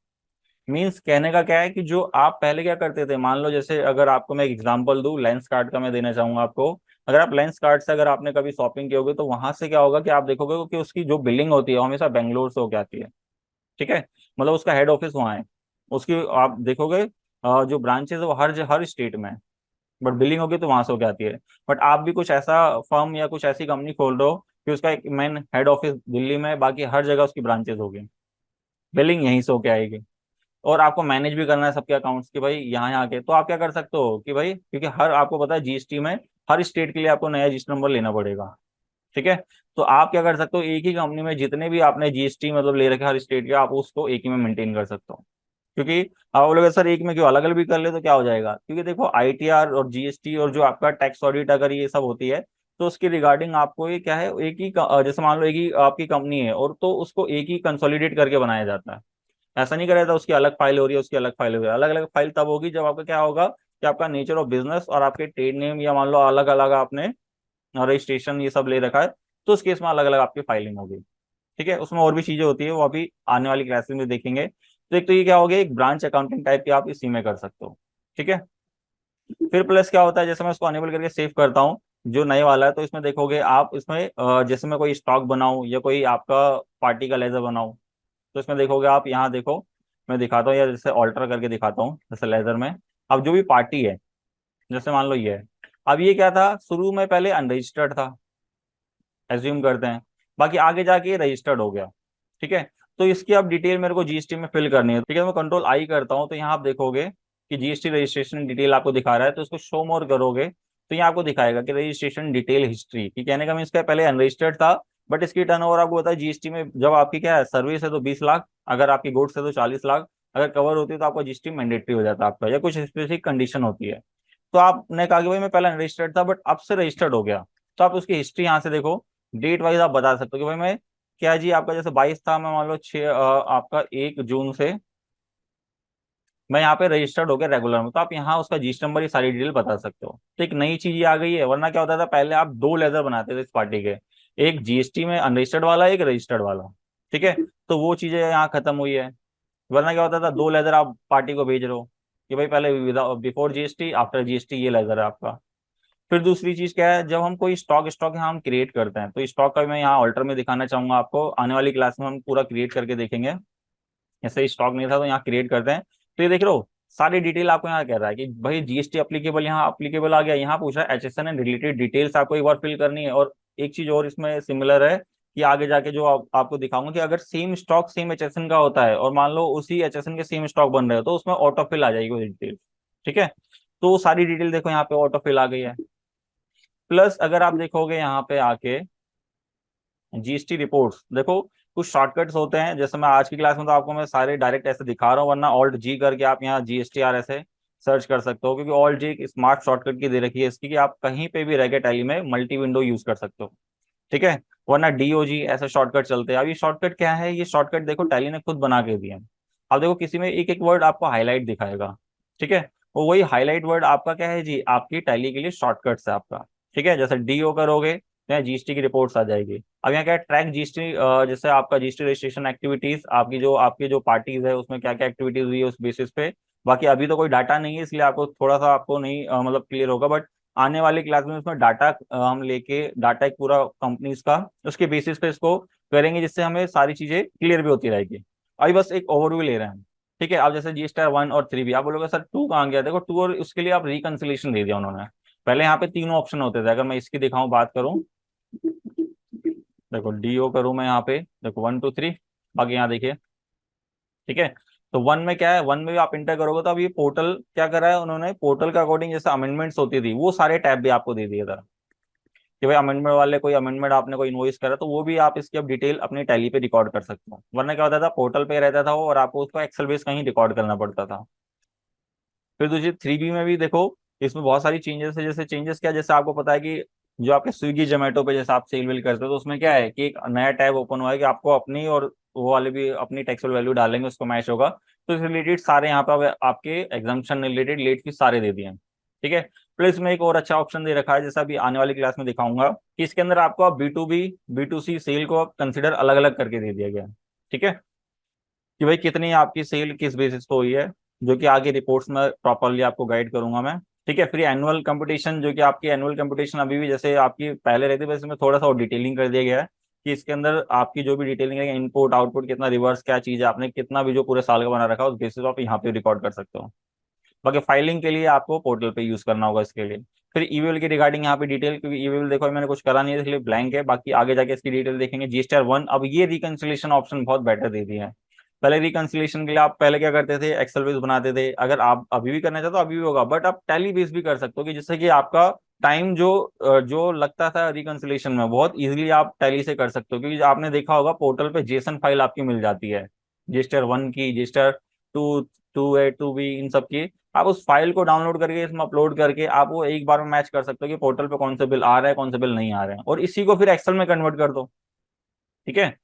मीन्स कहने का क्या है कि जो आप पहले क्या करते थे, मान लो जैसे अगर आपको मैं एग्जांपल दूं लेंस कार्ड का, मैं देना चाहूंगा आपको। अगर आप लेंस कार्ड से अगर आपने कभी शॉपिंग की होगी तो वहां से क्या होगा कि आप देखोगे कि उसकी जो बिलिंग होती है वो हमेशा बेंगलोर से होकर आती है। ठीक है, मतलब उसका हेड ऑफिस वहाँ है। उसकी आप देखोगे जो ब्रांचेस है वो हर हर स्टेट में है, बट बिलिंग होगी तो वहां से होकर आती है। बट आप भी कुछ ऐसा फर्म या कुछ ऐसी कंपनी खोल रहे हो कि उसका एक मेन हेड ऑफिस दिल्ली में है, बाकी हर जगह उसकी ब्रांचेस होगी, बिलिंग यहीं से होके आएगी। और आपको मैनेज भी करना है सबके अकाउंट्स की भाई यहाँ यहाँ के, तो आप क्या कर सकते हो कि भाई, क्योंकि हर आपको पता है जीएसटी में हर स्टेट के लिए आपको नया रजिस्टर नंबर लेना पड़ेगा। ठीक है, तो आप क्या कर सकते हो, एक ही कंपनी में जितने भी आपने जीएसटी मतलब ले रखे हर स्टेट के, आप उसको एक ही में मेंटेन कर सकते हो। क्योंकि आप बोलोगे सर एक में क्यों, अलग अलग भी कर ले तो क्या हो जाएगा, क्योंकि देखो आईटीआर और जीएसटी और जो आपका टैक्स ऑडिट अगर ये सब होती है तो उसकी रिगार्डिंग आपको ये क्या है, एक ही जैसे मान लो एक ही आपकी कंपनी है और तो उसको एक ही कंसोलिडेट करके बनाया जाता है। ऐसा नहीं करा था उसकी अलग फाइल हो रही है उसकी अलग फाइल हो रही है, अलग अलग फाइल तब होगी जब आपका क्या होगा कि आपका नेचर ऑफ बिजनेस और आपके ट्रेड नेम या मान लो अलग अलग आपने रजिस्ट्रेशन ये सब ले रखा है, तो उस केस में अलग अलग आपकी फाइलिंग होगी। ठीक है, उसमें और भी चीजें होती है वो अभी आने वाली क्लासेस में देखेंगे। तो एक तो ये क्या हो गया, एक ब्रांच अकाउंटिंग टाइप की आप इसी में कर सकते हो। ठीक है, फिर प्लस क्या होता है, जैसे मैं उसको अनेबल करके सेव करता हूँ जो नए वाला है, तो इसमें देखोगे आप इसमें जैसे मैं कोई स्टॉक बनाऊं या कोई आपका पार्टी का लेजर बनाऊं, तो इसमें देखोगे आप यहाँ देखो, मैं दिखाता हूँ या जैसे ऑल्टर करके दिखाता हूँ जैसे लेजर में। अब जो भी पार्टी है, जैसे मान लो ये है, अब ये क्या था शुरू में पहले अनरजिस्टर्ड था, एज्यूम करते हैं, बाकी आगे जाके ये रजिस्टर्ड हो गया। ठीक है, तो इसकी अब डिटेल मेरे को जीएसटी में फिल करनी है। ठीक है, मैं कंट्रोल आई करता हूँ तो यहाँ आप देखोगे कि जीएसटी रजिस्ट्रेशन डिटेल आपको दिखा रहा है, तो इसको शो मोर करोगे तो यहाँ आपको दिखाएगा कि रजिस्ट्रेशन डिटेल हिस्ट्री, कि कहने का मीन इसका पहले अनरजिस्टर्ड था बट इसकी टर्नओवर आपको पता है जीएसटी में जब आपकी क्या है सर्विस है तो 20 लाख, अगर आपकी गुड्स है तो 40 लाख, अगर कवर होती है तो आपका जीएसटी मैंडेटरी हो जाता है आपका, या कुछ स्पेसिफिक कंडीशन होती है। तो आपने कहा कि भाई मैं पहले अनरजिस्टर्ड था बट अब से रजिस्टर्ड हो गया, तो आप उसकी हिस्ट्री यहाँ से देखो, डेट वाइज आप बता सकते हो कि भाई मैं क्या जी आपका जैसे 22 था, मैं मान लो 6 आपका 1 जून से मैं यहाँ पे रजिस्टर्ड हो गया रेगुलर में, तो आप यहाँ उसका रजिस्टर नंबर ये सारी डिटेल बता सकते हो। तो एक नई चीज ये आ गई है, वरना क्या होता था पहले आप दो लेजर बनाते थे इस पार्टी के, एक जीएसटी में अनरजिस्टर्ड वाला एक रजिस्टर्ड वाला। ठीक है, तो वो चीजें यहाँ खत्म हुई है। वरना क्या होता था दो लेजर आप पार्टी को भेज रहे हो कि भाई पहले बिफोर जीएसटी आफ्टर जीएसटी ये लेजर है आपका। फिर दूसरी चीज क्या है, जब हम कोई स्टॉक स्टॉक यहाँ हम क्रिएट करते हैं, तो स्टॉक का मैं यहाँ ऑल्टर में दिखाना चाहूंगा आपको, आने वाली क्लास में हम पूरा क्रिएट करके देखेंगे। ऐसे स्टॉक नहीं था तो यहाँ क्रिएट करते हैं, तो ये देख लो सारी डिटेल आपको यहाँ कह रहा है कि भाई जीएसटी अप्लीकेबल, यहाँ अप्लीकेबल आ गया, यहाँ पूछ रहा है एचएसएन एंड रिलेटेड डिटेल्स आपको एक बार फिल करनी है। और एक चीज और इसमें सिमिलर है कि आगे जाके जो आपको दिखाऊंगा कि अगर सेम स्टॉक सेम एचएसएन का होता है और मान लो उसी एचएसएन के सेम स्टॉक बन रहे हो तो उसमें ऑटो फिल आ जाएगी वो डिटेल। ठीक है, तो सारी डिटेल देखो यहाँ पे ऑटो फिल आ गई है। प्लस अगर आप देखोगे यहाँ पे आके जीएसटी रिपोर्ट्स देखो, कुछ शॉर्टकट्स होते हैं, जैसे मैं आज की क्लास में तो आपको मैं सारे डायरेक्ट ऐसे दिखा रहा हूँ, वरना ऑल्ट जी करके आप यहाँ जीएसटीआर ऐसे सर्च कर सकते हो, क्योंकि ऑल्ट जी एक स्मार्ट शॉर्टकट की दे रखी है इसकी कि आप कहीं पे भी रह के टैली में मल्टी विंडो यूज कर सकते हो। ठीक है, वरना डीओजी ऐसे शॉर्टकट चलते हैं। अब ये शॉर्टकट क्या है, ये शॉर्टकट देखो टैली ने खुद बना के दिए हैं। अब देखो किसी में एक एक वर्ड आपको हाईलाइट दिखाएगा। ठीक है, वो वही हाईलाइट वर्ड आपका क्या है जी, आपकी टैली के लिए शॉर्टकट्स है आपका। ठीक है, जैसे डीओ करोगे तो यहाँ जीएसटी की रिपोर्ट्स आ जाएगी। अब यहाँ क्या है, ट्रैक जीएसटी, जैसे आपका जीएसटी रजिस्ट्रेशन एक्टिविटीज, आपकी जो पार्टीज है उसमें क्या क्या एक्टिविटीज हुई है उस बेसिस पे। बाकी अभी तो कोई डाटा नहीं है, इसलिए आपको थोड़ा सा आपको नहीं मतलब क्लियर होगा, बट आने वाली क्लास में उसमें डाटा हम लेके, डाटा एक पूरा कंपनीज का, उसके बेसिस पे इसको करेंगे, जिससे हमें सारी चीजें क्लियर भी होती रहेगी। अभी बस एक ओवरव्यू ले रहे हैं। ठीक है, अब जैसे जी स्टार 1 और 3 भी, आप बोलोगे सर 2 कहाँ गया, देखो 2 और उसके लिए आप रिकंसिलेशन दे दिया उन्होंने। पहले यहाँ पे तीनों ऑप्शन होते थे, अगर मैं इसकी दिखाऊं, बात करूं, देखो डीओ करूं मैं यहाँ पे, देखो 1 2 3, बाकी यहाँ देखिए। ठीक है, तो 1 में क्या है, 1 में भी आप इंटर करोगे तो अब ये पोर्टल क्या करा है उन्होंने, पोर्टल के अकॉर्डिंग जैसे अमेंडमेंट्स होती थी वो सारे टैब भी आपको दे दिए था, कि भाई अमेंडमेंट वाले, कोई अमेंडमेंट आपने कोई इनवॉइस करा तो वो भी आप इसकी अब डिटेल अपनी टैली पे रिकॉर्ड कर सकते हो। वरना क्या होता था, पोर्टल पे रहता था वो और आपको उसको एक्सेल बेस कहीं रिकॉर्ड करना पड़ता था। फिर दूसरी 3 बी में भी देखो, इसमें बहुत सारी चेंजेस है। जैसे चेंजेस क्या, जैसे आपको पता है कि जो आपके स्विगी जोमेटो पे जैसे आप सेल वेल करते हो, तो उसमें क्या है कि एक नया टैब ओपन हुआ है कि आपको अपनी और वो वाले भी अपनी टैक्सेबल वैल्यू डालेंगे, उसको मैच होगा। तो इस रिलेटेड सारे यहाँ पे अब आपके एग्जाम्पशन रिलेटेड लेट फीस सारे दे दिए हैं। ठीक है, प्लस में एक और अच्छा ऑप्शन दे रखा है, जैसा अभी आने वाली क्लास में दिखाऊंगा, कि इसके अंदर आपको अब B2B B2C सेल को कंसिडर अलग अलग करके दे दिया गया है। ठीक है, कि भाई कितनी आपकी सेल किस बेसिस पे हुई है, जो कि आगे रिपोर्ट्स में प्रॉपरली आपको गाइड करूंगा मैं। ठीक है, फिर एनुअल कंपटीशन, जो कि आपकी एनुअल कंपटीशन अभी भी जैसे आपकी पहले रहती है, वैसे में थोड़ा सा और डिटेलिंग कर दिया गया है, कि इसके अंदर आपकी जो भी डिटेलिंग है, इनपुट आउटपुट कितना, रिवर्स क्या चीज है, आपने कितना भी जो पूरे साल का बना रखा है उस बेसिस पे आप यहाँ पे रिकॉर्ड कर सकते हो। बाकी फाइलिंग के लिए आपको पोर्टल पे यूज करना होगा इसके लिए। फिर ईमेल की रिगार्डिंग यहाँ पे डिटेल, क्योंकि ईमेल देखो मैंने कुछ करा नहीं है इसलिए ब्लैंक है, बाकी आगे जाके इसकी डिटेल देखेंगे। GSTR 1 अब ये रिकंसिलेशन ऑप्शन बहुत बेटर दे दिया है। पहले रिकंसिलेशन के लिए आप पहले क्या करते थे, एक्सेल बेस बनाते थे, अगर आप अभी भी करना चाहते हो अभी भी होगा, बट आप टैली बेस भी कर सकते हो, कि जिससे कि आपका टाइम जो लगता था रिकंसिलेशन में, बहुत इजीली आप टैली से कर सकते हो, क्योंकि आपने देखा होगा पोर्टल पे जेसन फाइल आपकी मिल जाती है, GSTR 1 की, GSTR 2, 2A 2B इन सब की। आप उस फाइल को डाउनलोड करके इसमें अपलोड करके आप वो एक बार में मैच कर सकते हो कि पोर्टल पे कौन से बिल आ रहा है, कौन से बिल नहीं आ रहे हैं, और इसी को फिर एक्सेल में कन्वर्ट कर दो। ठीक है,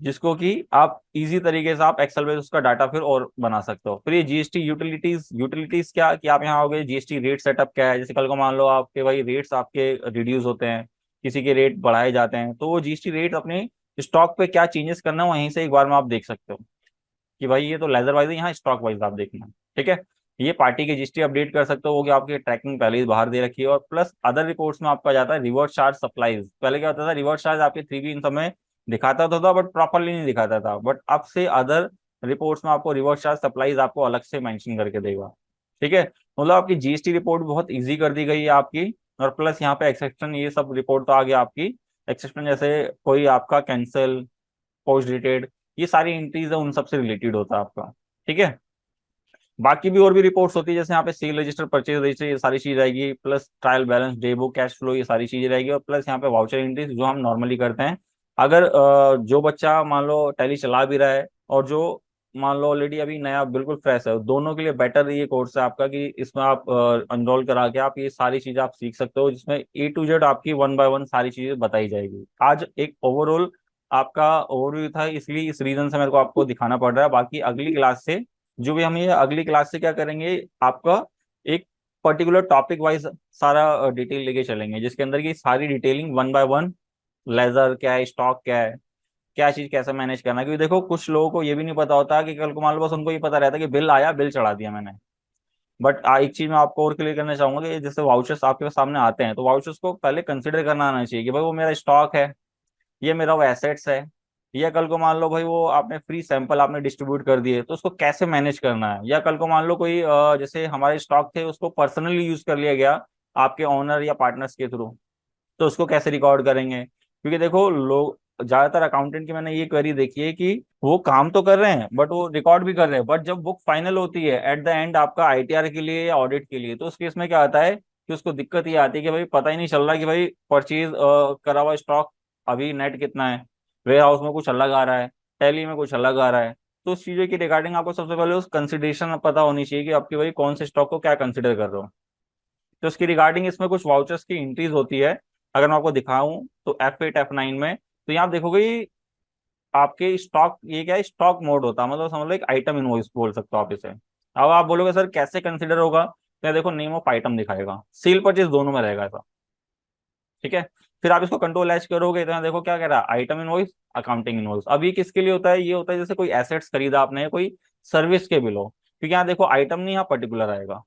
जिसको कि आप इजी तरीके से आप एक्सेल में उसका डाटा फिर और बना सकते हो। फिर ये जीएसटी यूटिलिटीज, यूटिलिटीज क्या कि आप यहाँ हो गए, जीएसटी रेट सेटअप क्या है, जैसे कल को मान लो आपके भाई रेट्स आपके रिड्यूस होते हैं, किसी के रेट बढ़ाए जाते हैं, तो वो जीएसटी रेट अपने स्टॉक पे क्या चेंजेस करना है वहीं से एक बार में आप देख सकते हो, कि भाई ये तो लेजर वाइज है, यहाँ स्टॉक वाइज आप देखना। ठीक है, ये पार्टी की जीएसटी अपडेट कर सकते हो, वो कि आपकी ट्रैकिंग पहले ही बाहर दे रखी है। और प्लस अदर रिपोर्ट्स में आपका जाता है रिवर्स चार्ज सप्लाईज। पहले क्या होता था, रिवर्स चार्ज आपके 3 बी इन समय दिखाता तो था, बट प्रॉपरली नहीं दिखाता था, बट अब से अदर रिपोर्ट्स में आपको रिवर्स चार्ज सप्लाईज आपको अलग से मेंशन करके देगा। ठीक है, मतलब आपकी जीएसटी रिपोर्ट बहुत इजी कर दी गई है आपकी। और प्लस यहाँ पे एक्सेप्शन, ये सब रिपोर्ट तो आ गया आपकी। एक्सेप्शन जैसे कोई आपका कैंसिल, पोस्ट डेटेड, ये सारी एंट्रीज है, उन सबसे रिलेटेड होता है आपका। ठीक है, बाकी भी और भी रिपोर्ट्स होती है, जैसे यहाँ पे सेल रजिस्टर, परचेज रजिस्टर, ये सारी चीज रहेगी, plus trial balance, day book, cash flow, ये सारी चीजें रहेगी। और प्लस यहाँ पे वाउचर एंट्रीज जो हम नॉर्मली करते हैं। अगर जो बच्चा मान लो टैली चला भी रहा है, और जो मान लो ऑलरेडी अभी नया बिल्कुल फ्रेश है, दोनों के लिए बेटर ये कोर्स है आपका, कि इसमें आप एनरोल करा के आप ये सारी चीजें आप सीख सकते हो, जिसमें A to Z आपकी 1 by 1 सारी चीजें बताई जाएगी। आज एक ओवरऑल आपका ओवरव्यू था, इसलिए इस रीजन से मेरे को आपको दिखाना पड़ रहा है। बाकी अगली क्लास से जो भी हम ये अगली क्लास से क्या करेंगे, आपका एक पर्टिकुलर टॉपिक वाइज सारा डिटेल लेके चलेंगे, जिसके अंदर की सारी डिटेलिंग 1 by 1, लेजर क्या है, स्टॉक क्या है, क्या चीज कैसे मैनेज करना है। क्योंकि देखो कुछ लोगों को ये भी नहीं पता होता कि कल को मान लो, बस उनको ये पता रहता है कि बिल आया, बिल चढ़ा दिया मैंने। बट एक चीज मैं आपको और क्लियर करना चाहूंगा, कि जैसे वाउचर्स आपके सामने आते हैं, तो वाउचर्स को पहले कंसिडर करना आना चाहिए, कि भाई वो मेरा स्टॉक है, ये मेरा वो एसेट्स है, या कल को मान लो भाई वो आपने फ्री सैंपल आपने डिस्ट्रीब्यूट कर दिए, तो उसको कैसे मैनेज करना है। या कल को मान लो कोई जैसे हमारे स्टॉक थे उसको पर्सनली यूज कर लिया गया आपके ओनर या पार्टनर्स के थ्रू, तो उसको कैसे रिकॉर्ड करेंगे। क्योंकि देखो लोग, ज्यादातर अकाउंटेंट की मैंने ये क्वेरी देखी है कि वो काम तो कर रहे हैं बट वो रिकॉर्ड भी कर रहे हैं, बट जब बुक फाइनल होती है एट द एंड आपका आईटीआर के लिए या ऑडिट के लिए, तो उस केस में क्या आता है कि उसको दिक्कत ये आती है कि भाई पता ही नहीं चल रहा कि भाई परचेज करा हुआ स्टॉक अभी नेट कितना है, वेयर हाउस में कुछ अलग आ रहा है, टैली में कुछ अलग आ रहा है। तो उस चीजों की रिगार्डिंग आपको सबसे पहले उस कंसिडरेशन पता होनी चाहिए कि आपकी भाई कौन से स्टॉक को क्या कंसिडर कर रहे हो। तो उसकी रिगार्डिंग इसमें कुछ वाउचर्स की एंट्रीज होती है। अगर मैं आपको दिखाऊं तो F8 F9 में, तो यहाँ आप देखोगे कि आपके स्टॉक, ये क्या है, स्टॉक मोड होता है, मतलब समझ लो एक आइटम इनवॉइस बोल सकते हो आप इसे। अब आप बोलोगे सर कैसे कंसिडर होगा, तो देखो नेम ऑफ आइटम दिखाएगा, सेल परचेज दोनों में रहेगा ऐसा। ठीक है। फिर आप इसको कंट्रोल एच करोगे तो यहाँ देखो क्या कह रहा है, आइटम इनवॉइस, अकाउंटिंग इनवॉइस। अब ये किसके लिए होता है, ये होता है जैसे कोई एसेट्स खरीदा आपने, कोई सर्विस के बिल हो, क्योंकि यहाँ देखो आइटम नहीं, यहाँ पर्टिकुलर आएगा।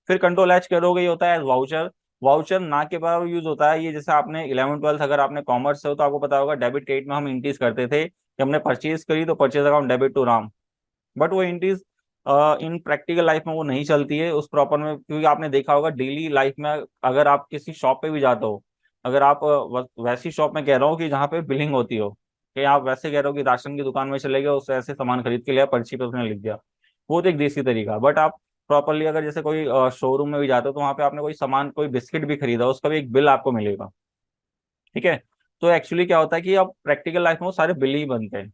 फिर कंट्रोल एच करोगे, ये होता है वाउचर। वाउचर ना के बराबर यूज होता है, ये जैसे आपने 11 12 अगर आपने कॉमर्स से हो तो आपको पता होगा, डेबिट क्रेडिट में हम इंट्रीज करते थे कि हमने परचेज करी तो purchase account debit to Ram. But वो इंट्रीज इन प्रैक्टिकल लाइफ में वो नहीं चलती है उस प्रॉपर में, क्योंकि आपने देखा होगा डेली लाइफ में अगर आप किसी शॉप पे भी जाते हो, अगर आप वैसी शॉप में कह रहा हूँ कि जहाँ पे बिलिंग होती हो, कि आप वैसे कह रहे हो कि राशन की दुकान में चले गए, उससे ऐसे सामान खरीद के लिया, पर्ची पे उसने लिख दिया, वो तो एक देसी तरीका। बट आप प्रॉपरली अगर जैसे कोई शोरूम में भी जाते हो तो वहाँ पे आपने कोई सामान, कोई बिस्किट भी खरीदा, उसका भी एक बिल आपको मिलेगा। ठीक है। तो एक्चुअली क्या होता है कि अब प्रैक्टिकल लाइफ में वो सारे बिल ही बनते हैं।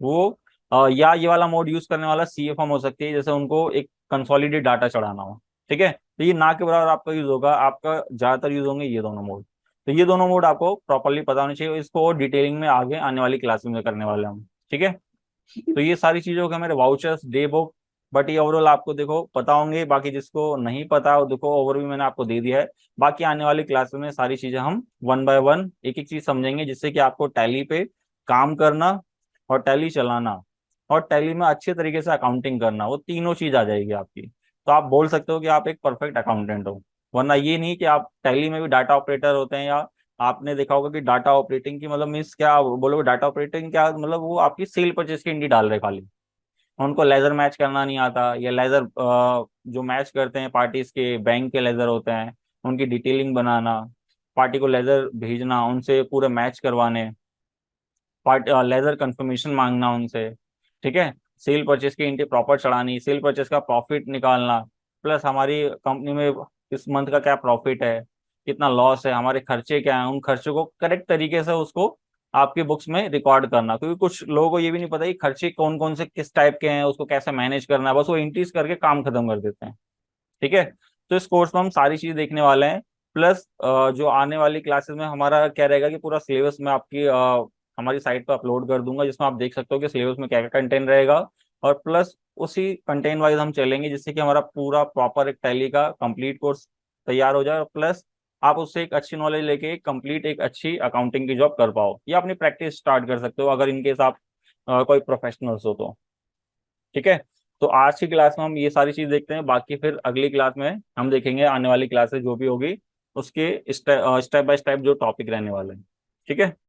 वो या ये वाला मोड यूज करने वाला सी फॉर्म हो सकती है, जैसे उनको एक कंसोलिडेट डाटा चढ़ाना हो। ठीक है, तो ये ना के बराबर आपका यूज होगा, आपका ज्यादातर यूज होंगे ये दोनों मोड। तो ये दोनों मोड आपको प्रॉपरली पता होनी चाहिए, इसको और डिटेलिंग में आगे आने वाली क्लासेस में करने वाले हैं हम। ठीक है। तो ये सारी चीजें हो गई मेरे वाउचर्स, डे बुक। बट ये ओवरऑल आपको देखो पता होंगे, बाकी जिसको नहीं पता वो देखो ओवरव्यू मैंने आपको दे दिया है। बाकी आने वाली क्लासेस में सारी चीजें हम वन बाय वन एक एक चीज समझेंगे, जिससे कि आपको टैली पे काम करना, और टैली चलाना, और टैली में अच्छे तरीके से अकाउंटिंग करना, वो तीनों चीज आ जाएगी आपकी। तो आप बोल सकते हो कि आप एक परफेक्ट अकाउंटेंट हो। वरना ये नहीं कि आप टैली में भी डाटा ऑपरेटर होते हैं, या आपने देखा होगा कि डाटा ऑपरेटिंग की मतलब मीन्स क्या बोलोगे, डाटा ऑपरेटिंग क्या मतलब, वो आपकी सेल परचेज की एंट्री डाल रहे खाली, उनको लेजर मैच करना नहीं आता, या लेजर जो मैच करते हैं पार्टीज के बैंक के लेजर होते हैं, उनकी डिटेलिंग बनाना, पार्टी को लेजर भेजना, उनसे पूरे मैच करवाने, पार्ट लेजर कंफर्मेशन मांगना उनसे। ठीक है। सेल परचेज की एंट्री प्रॉपर चढ़ानी, सेल परचेज का प्रॉफिट निकालना, प्लस हमारी कंपनी में इस मंथ का क्या प्रॉफिट है, कितना लॉस है, हमारे खर्चे क्या हैं, उन खर्चों को करेक्ट तरीके से उसको आपके बुक्स में रिकॉर्ड करना, क्योंकि कुछ लोगों को ये भी नहीं पता कि खर्चे कौन कौन से किस टाइप के हैं, उसको कैसे मैनेज करना है, बस वो एंट्रीज करके काम खत्म कर देते हैं। ठीक है। तो इस कोर्स में हम सारी चीज देखने वाले हैं। प्लस जो आने वाली क्लासेस में हमारा क्या रहेगा कि पूरा सिलेबस में आपकी हमारी साइट पर अपलोड कर दूंगा, जिसमें आप देख सकते हो कि सिलेबस में क्या क्या कंटेंट रहेगा। और प्लस उसी कंटेंट वाइज हम चलेंगे, जिससे कि हमारा पूरा प्रॉपर एक टैली का कंप्लीट कोर्स तैयार हो जाए, और प्लस आप उससे एक अच्छी नॉलेज लेके कंप्लीट एक अच्छी अकाउंटिंग की जॉब कर पाओ, या अपनी प्रैक्टिस स्टार्ट कर सकते हो अगर इनकेस आप कोई प्रोफेशनल्स हो तो। ठीक है। तो आज की क्लास में हम ये सारी चीज देखते हैं, बाकी फिर अगली क्लास में हम देखेंगे आने वाली क्लासेस जो भी होगी उसके स्टेप बाय स्टेप जो टॉपिक रहने वाले हैं। ठीक है।